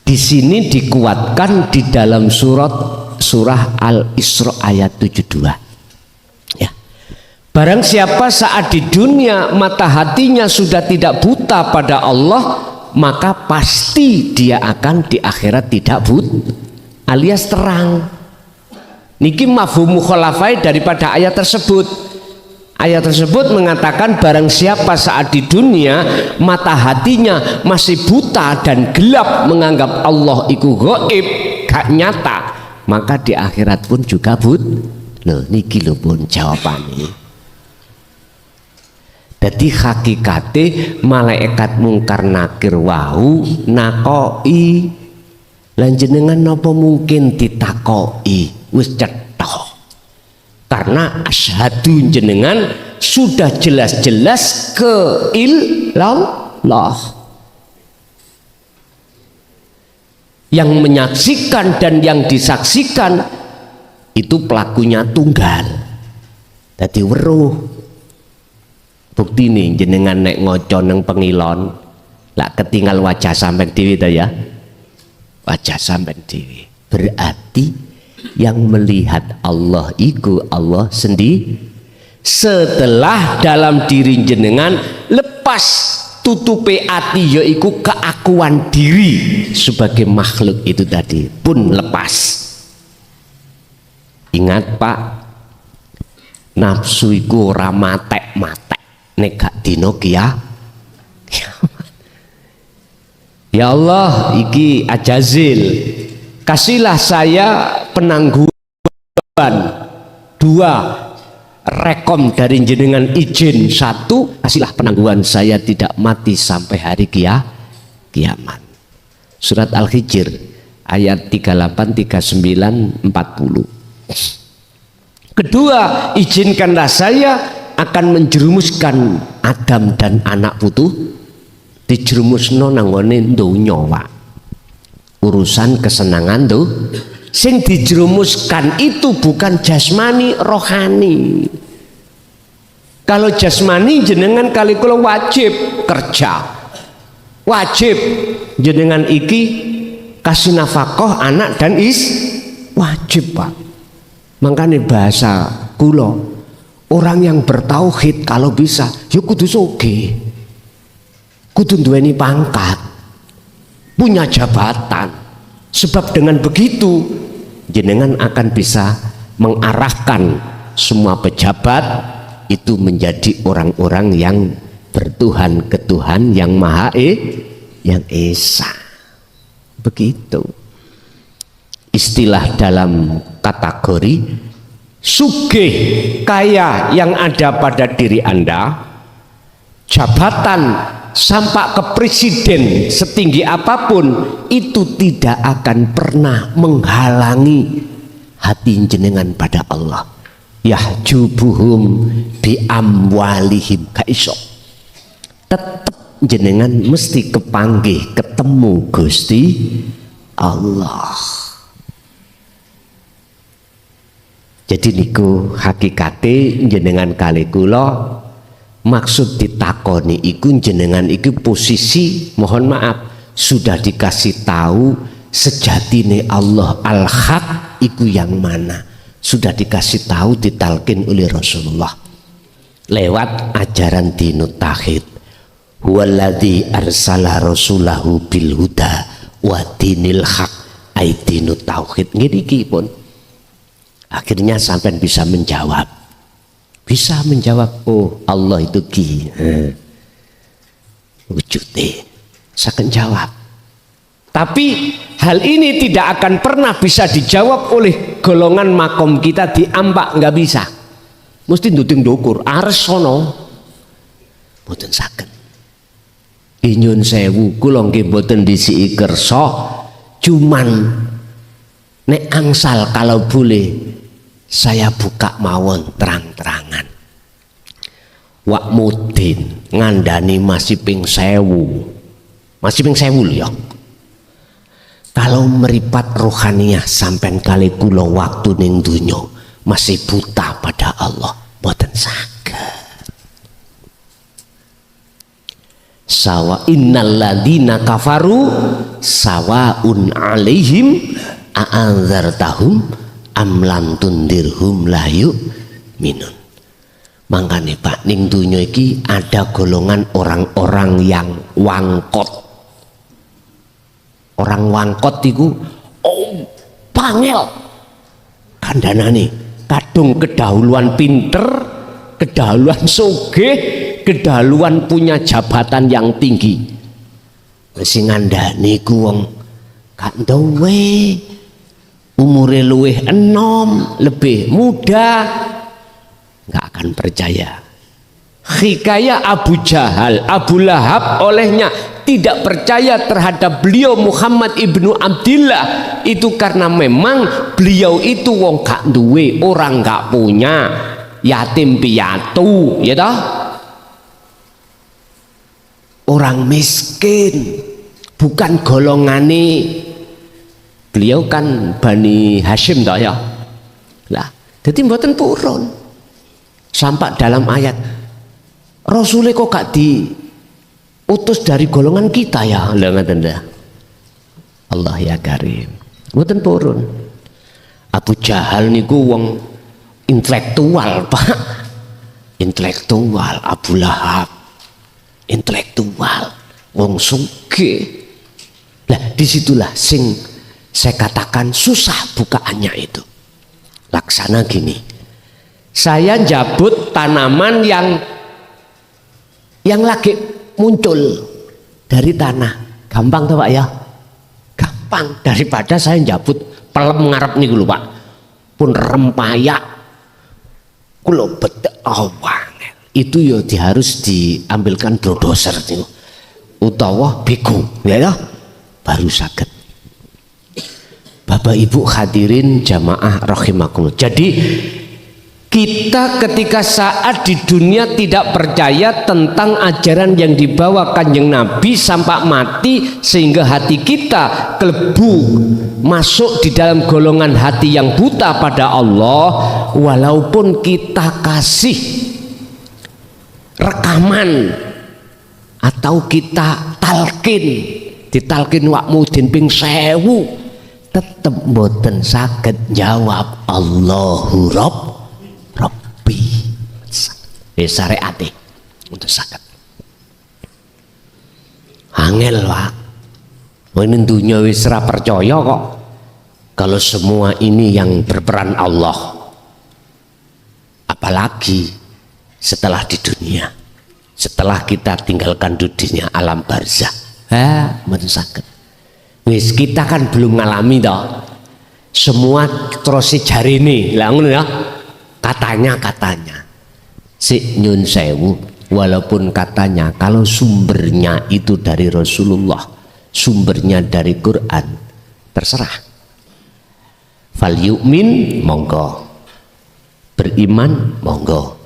Di sini dikuatkan di dalam surah Al-Isra ayat 72. Ya. Barang siapa saat di dunia mata hatinya sudah tidak buta pada Allah, maka pasti dia akan di akhirat tidak buta, alias terang. Niki mafhum mukhalafah daripada ayat tersebut. Ayat tersebut mengatakan barang siapa saat di dunia mata hatinya masih buta dan gelap menganggap Allah iku gaib, gak nyata, maka di akhirat pun juga buta. Loh niki lho pun jawabannya. Jadi hakikate malaikat mungkar nakir wau nakoi, lan jenengan napa mungkin ditakoi, wis cetok. Karena asyhadu jenengan sudah jelas-jelas ke illallah. Yang menyaksikan dan yang disaksikan itu pelakunya tunggal. Dadi weruh. Bukti nih jenengan nek ngoco nang pengilon, lak ketinggal wajah sampean dhewe ta ya. Wajah sampean dhewe. Berarti yang melihat Allah iku Allah sendiri. Setelah dalam diri jenengan lepas tutupe ati yaiku keakuan diri sebagai makhluk itu tadi pun lepas. Ingat Pak, nafsu iku ora matek-matek nek gak dina Ya Allah, iki ajazil, kasihlah saya penangguhan. 2, rekom dari jenengan izin. 1, kasihlah penangguhan saya tidak mati sampai hari kiamat. Surat Al-Hijr ayat 38, 39, 40. Kedua, izinkanlah saya akan menjerumuskan Adam dan anak putu dijerumusno nanggone donya, Pak. Urusan kesenangan tuh sing dijerumuskan itu bukan jasmani, rohani. Kalau jasmani jenengan kali kula wajib kerja, wajib jenengan iki kasih nafkah anak dan wajib, Pak. Makanya bahasa kula, orang yang bertauhid kalau bisa ya kudu sugih, kudu duweni pangkat, punya jabatan. Sebab dengan begitu jenengan akan bisa mengarahkan semua pejabat itu menjadi orang-orang yang bertuhan ke Tuhan yang Maha yang Esa. Begitu istilah dalam kategori sugih, kaya yang ada pada diri Anda, jabatan sampai ke presiden setinggi apapun itu tidak akan pernah menghalangi hati jenengan pada Allah. Yahjubuhum bi amwalihim, gak iso. Tetep jenengan mesti kepanggih ketemu Gusti Allah. Jadi niku hakikate jenengan kali kula maksud ditakoni iku jenengan iku posisi, mohon maaf, sudah dikasih tahu sejatine Allah al-haq iku yang mana, sudah dikasih tahu ditalkin oleh Rasulullah lewat ajaran dinut tauhid. Huwaladzi arsala rasulahu bil huda wa dinil haq, ai dinut tauhid. Niki pun akhirnya sampai bisa menjawab. Bisa menjawab, oh Allah itu ki wujudnya, saya akan jawab. Tapi hal ini tidak akan pernah bisa dijawab oleh golongan makom kita di ambak, nggak bisa. Mesti nduting dokur, ares sono, mboten saged. Nyun sewu, kula nggih mboten disiki kersa, cuman nek angsal kalau boleh saya buka mawon terang-terangan. Wak mudin ngandani masih ping 1000, masih ping 1000 ya. Kalau meripat rohaniyah sampai kali kula waktu ning dunya masih buta pada Allah, boten saged. Sawa innal ladina kafaru sawaun alaihim a'anzartahum amlam tundirhum layu minun. Mangkane Pak ning dunya iki ada golongan orang-orang yang wangkot. Orang wangkot iku pangel kandhanane, kadung kedahuluan pinter, kedahuluan sugih, kedahuluan punya jabatan yang tinggi. Sing ngandhani ku wong gak duwe, umure luwih enom, lebih muda, nggak akan percaya. Hikayat Abu Jahal, Abu Lahab olehnya tidak percaya terhadap beliau Muhammad ibnu Abdillah itu karena memang beliau itu wong gak duwe, orang gak punya, yatim piatu, ya toh, orang miskin, bukan golongane. Beliau kan Bani Hashim toh ya. Lah, jadi mboten purun. Sampai dalam ayat Rasulullah kok gak diutus dari golongan kita ya. Lah ngaten dah. Allah ya karim. Mboten purun. Abu Jahal niku wong intelektual, Pak. Intelektual, Abu Lahab. Intelektual, wong sugih. Lah disitulah sing saya katakan susah bukaannya itu. Laksana gini, saya jabut tanaman yang lagi muncul dari tanah, Gampang tuh Pak ya? Gampang daripada saya njabut pelem ngarep niku lho Pak. Pun rempayak kula bedhek awangel. Itu ya harus diambilkan bulldozer niku. Utawa bego ya baru saged. Bapak Ibu hadirin jamaah rahimakumullah. Jadi kita ketika saat di dunia tidak percaya tentang ajaran yang dibawa Kanjeng Nabi sampai mati sehingga hati kita kelebu masuk di dalam golongan hati yang buta pada Allah, walaupun kita kasih rekaman atau kita talkin ditalkin wak mudin ping 1000 tetep mboten saged jawab Allahu Rabbi syariate untuk saged angel Pak. Ini dunia wis ora percaya kok kalau semua ini yang berperan Allah, apalagi setelah di dunia, setelah kita tinggalkan dunia alam barzah. Mboten saged. Wis kita kan belum ngalami toh. Semua terus jarine. Lah ngono ya. Katanya. Si nyun sewu, walaupun katanya kalau sumbernya itu dari Rasulullah, sumbernya dari Quran, terserah. Fal yu'min monggo. Beriman monggo.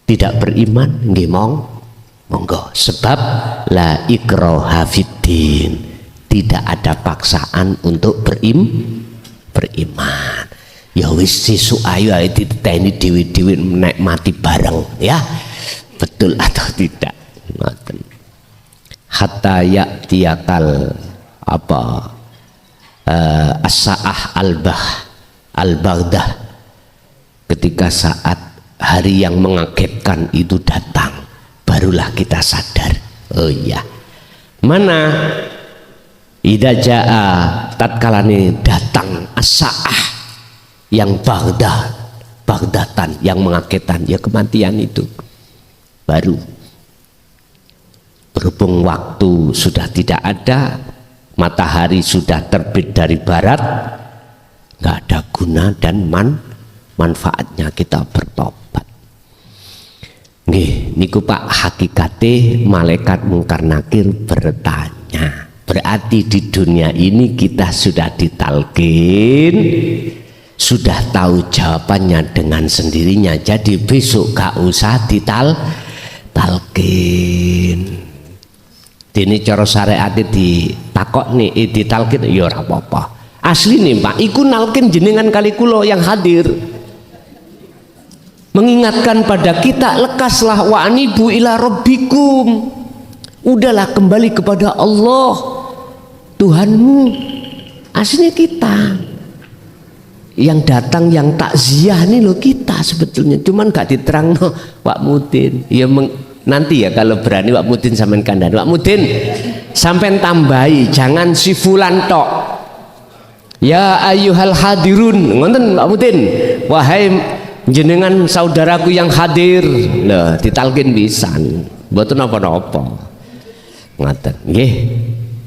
Tidak beriman nggih monggo. Sebab la ikraha fiddin. Tidak ada paksaan untuk beriman. Ya wis sisu ayu ae diteni dewi-dewi nek mati bareng ya. Betul atau tidak? Ngoten. Hatta ya'tiyakal apa as-sa'ah al-baghdah. Ketika saat hari yang mengagetkan itu datang, barulah kita sadar. Oh iya. Mana idza jaa tatkalane datang as-sa'ah yang baghdatan yang mengagetkan, ya kematian itu baru. Berhubung waktu sudah tidak ada, matahari sudah terbit dari barat, nggak ada guna dan manfaatnya kita bertobat. Nggih niku Pak, hakikate malaikat mungkar nakir bertanya. Berarti di dunia ini kita sudah ditalkin, sudah tahu jawabannya dengan sendirinya. Jadi besok gak usah ditalkin. Ini cara syariat ditakok nih, ditalkin ya ora apa-apa. Asli nih Pak, iku nalkin jenengan kali kula yang hadir. Mengingatkan pada kita, lekaslah wa anibu ila rabbikum. Udahlah kembali kepada Allah Tuhanmu. Aslinya kita yang datang yang takziah nih loh kita sebetulnya, cuman gak diterang no Wak Mudin ya nanti ya kalau berani Wak Mudin sampean kandhan. Wak Mudin sampean tambahi, jangan si fulan tok. Ya ayyuhal hadirun, ngoten Wak Mudin, wahai jenengan saudaraku yang hadir. Loh ditalkin pisan, mboten napa-napa. Ngoten nggih.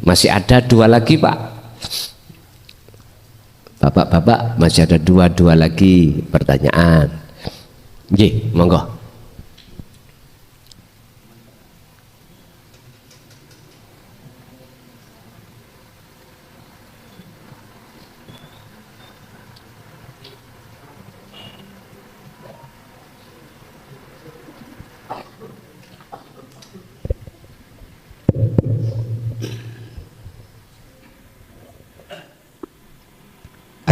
Masih ada 2 lagi Pak. Bapak-bapak masih ada 2 lagi pertanyaan. Nggih, monggo.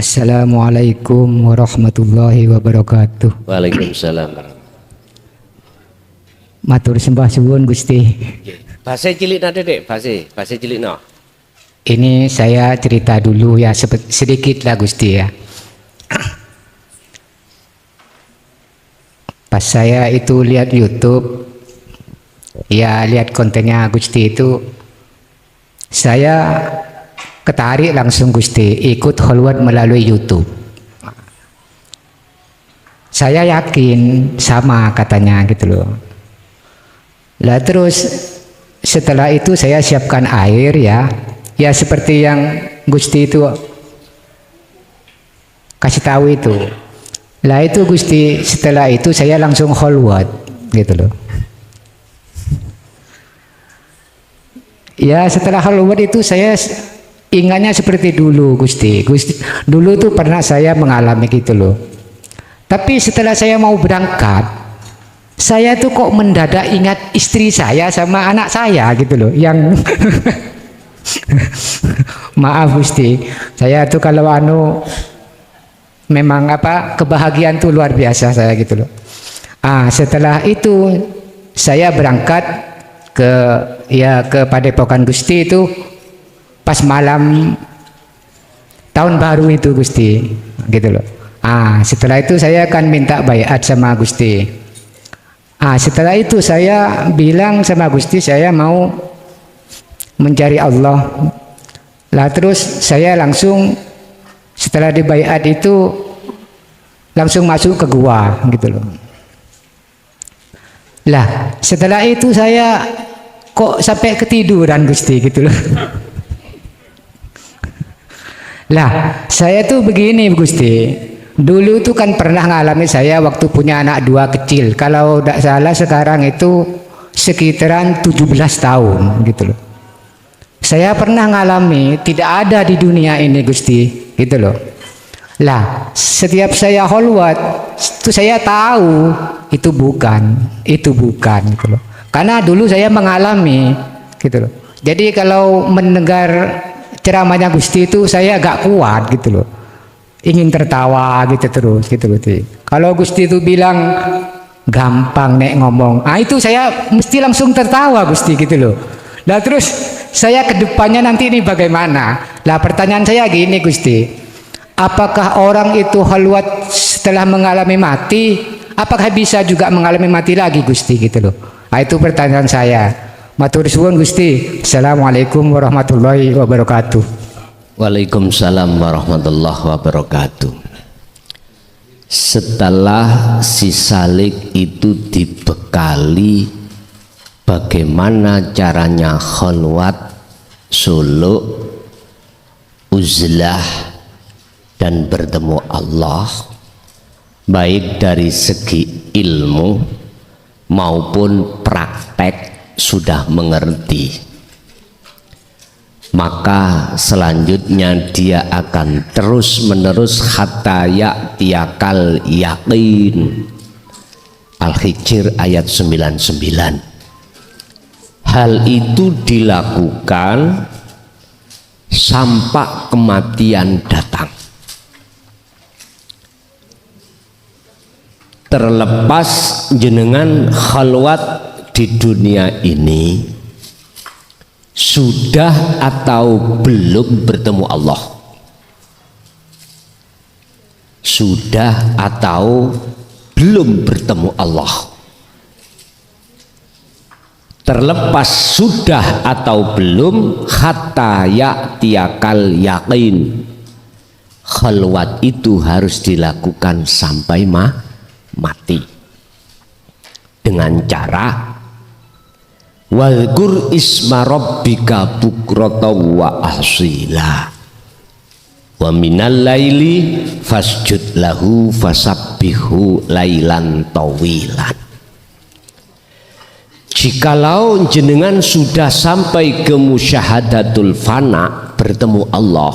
Assalamualaikum warahmatullahi wabarakatuh. Waalaikumsalam. Matur sembah suwun Gusti. Bahasa cilik nade Dek, bahasa cilik no. Ini saya cerita dulu ya sedikit lah Gusti ya. Pas saya itu lihat YouTube, ya lihat kontennya Gusti itu, saya ketarik langsung Gusti, ikut kholwat melalui YouTube. Saya yakin sama katanya gitu loh. Lah terus setelah itu saya siapkan air ya. Ya seperti yang Gusti itu kasih tahu itu. Lah itu Gusti, setelah itu saya langsung kholwat gitu loh. Ya setelah kholwat itu saya ingatnya seperti dulu Gusti. Dulu tuh pernah saya mengalami gitu loh. Tapi setelah saya mau berangkat, saya tuh kok mendadak ingat istri saya sama anak saya gitu loh. Yang maaf Gusti, saya tuh kalau memang kebahagiaan tuh luar biasa saya gitu loh. Setelah itu saya berangkat ke Padepokan Gusti itu pas malam tahun baru itu Gusti gitu loh. Setelah itu saya akan minta baiat sama Gusti. Setelah itu saya bilang sama Gusti saya mau mencari Allah. Lah terus saya langsung setelah dibaiat itu langsung masuk ke gua gitu loh. Lah setelah itu saya kok sampai ketiduran Gusti gitu loh. Lah saya tuh begini Gusti, dulu tuh kan pernah ngalami saya waktu punya anak 2 kecil, kalau tidak salah sekarang itu sekitaran 17 tahun gitu loh. Saya pernah ngalami tidak ada di dunia ini Gusti gitu loh. Lah setiap saya kholwat itu saya tahu itu bukan gitu loh. Karena dulu saya mengalami gitu loh. Jadi kalau mendengar ceramahnya Gusti itu saya agak kuat gitu loh. Ingin tertawa gitu terus gitu loh. Kalau Gusti itu bilang gampang nek ngomong, itu saya mesti langsung tertawa Gusti gitu loh. Nah terus saya ke depannya nanti ini bagaimana? Lah pertanyaan saya gini Gusti, apakah orang itu khalwat setelah mengalami mati, apakah bisa juga mengalami mati lagi Gusti gitu loh? Itu pertanyaan saya. Matur suwun Gusti. Assalamualaikum warahmatullahi wabarakatuh. Waalaikumsalam warahmatullahi wabarakatuh. Setelah si Salik itu dibekali bagaimana caranya khalwat, suluk, uzlah dan bertemu Allah, baik dari segi ilmu maupun praktek sudah mengerti, maka selanjutnya dia akan terus menerus hatta ya'tiyakal yaqin. Al-Hijr ayat 99. Hal itu dilakukan sampai kematian datang. Terlepas jenengan khalwat di dunia ini sudah atau belum bertemu Allah, sudah atau belum bertemu Allah, terlepas sudah atau belum, hatta ya'tiyakal yaqin, khalwat itu harus dilakukan sampai mati dengan cara wadhkur isma rabbika bukrata wa asila wa minal laili fasjud lahu fasabbihu lailan tawilan. Jikalau jenengan sudah sampai ke musyahadatul fana, bertemu Allah,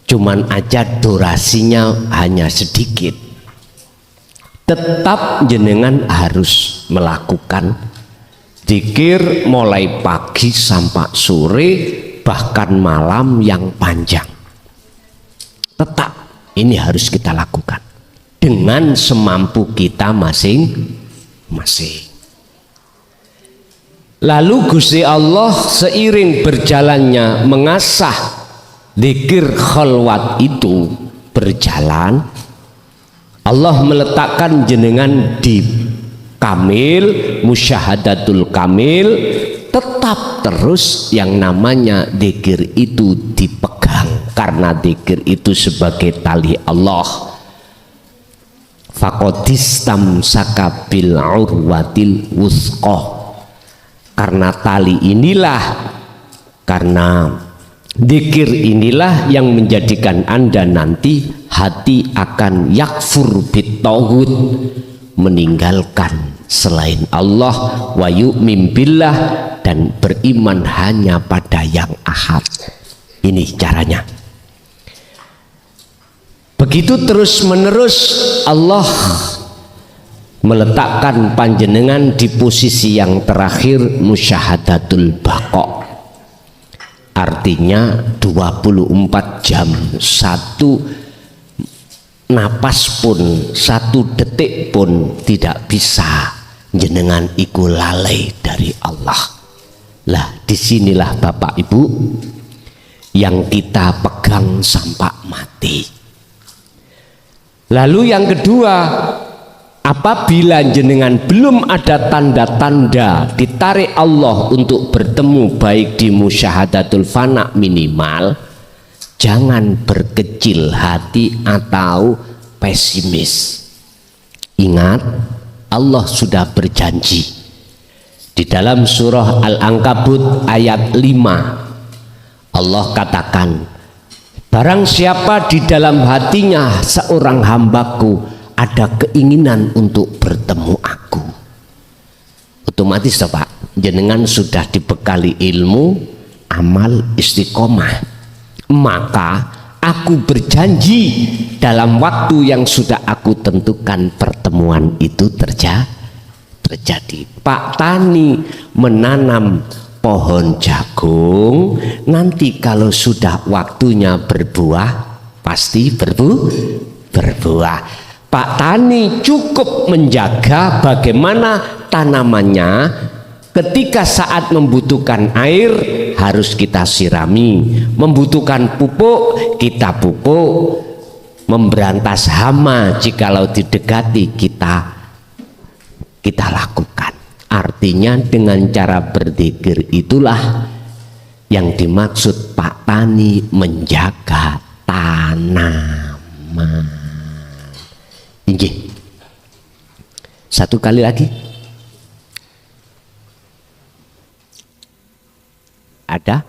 cuman aja durasinya hanya sedikit, tetap jenengan harus melakukan zikir mulai pagi sampai sore, bahkan malam yang panjang. Tetap ini harus kita lakukan dengan semampu kita masing-masing. Lalu Gusti Allah seiring berjalannya mengasah zikir khalwat itu berjalan, Allah meletakkan jenengan di kamil, musyahadatul kamil, tetap terus yang namanya zikir itu dipegang, karena zikir itu sebagai tali Allah. Faqadistamsaka bil urwatil wuthqa, karena tali inilah, karena zikir inilah yang menjadikan Anda nanti hati akan yakfur bitaghut, meninggalkan selain Allah, wa yu'min billah, dan beriman hanya pada yang ahad. Ini caranya. Begitu terus menerus Allah meletakkan panjenengan di posisi yang terakhir, musyahadatul baqa. Artinya 24 jam, satu napas pun, satu detik pun tidak bisa jenengan iku lalai dari Allah. Lah disinilah Bapak Ibu yang kita pegang sampai mati. Lalu yang kedua, apabila jenengan belum ada tanda-tanda ditarik Allah untuk bertemu baik di musyahadatul fana minimal, jangan berkecil hati atau pesimis. Ingat, Allah sudah berjanji di dalam surah Al-Ankabut ayat 5. Allah katakan, barang siapa di dalam hatinya seorang hambaku ada keinginan untuk bertemu aku, otomatis Pak, jenengan sudah dibekali ilmu, amal, istiqomah, maka aku berjanji dalam waktu yang sudah aku tentukan pertemuan itu terjadi. Pak Tani menanam pohon jagung, nanti kalau sudah waktunya berbuah pasti berbuah. Pak Tani cukup menjaga bagaimana tanamannya, ketika saat membutuhkan air harus kita sirami, membutuhkan pupuk kita pupuk, memberantas hama jikalau didekati kita lakukan. Artinya dengan cara berzikir itulah yang dimaksud Pak Tani menjaga tanaman. Inggih. Satu kali lagi. Ada?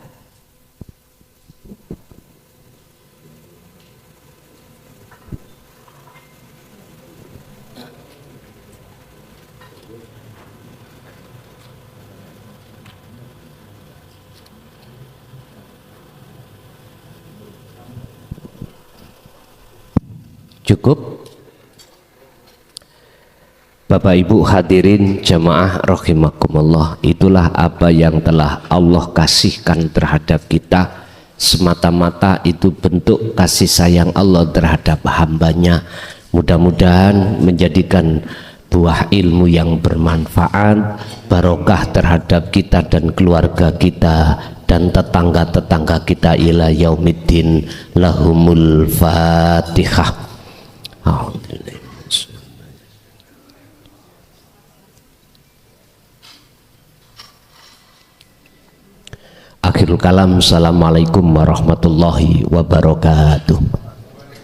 Cukup? Bapak Ibu hadirin jamaah rahimakumullah, itulah apa yang telah Allah kasihkan terhadap kita. Semata-mata itu bentuk kasih sayang Allah terhadap hambanya. Mudah-mudahan menjadikan buah ilmu yang bermanfaat, barokah terhadap kita dan keluarga kita dan tetangga-tetangga kita ila yaumiddin. Lahumul Fatihah. Akhirul kalam, assalamualaikum warahmatullahi wabarakatuh.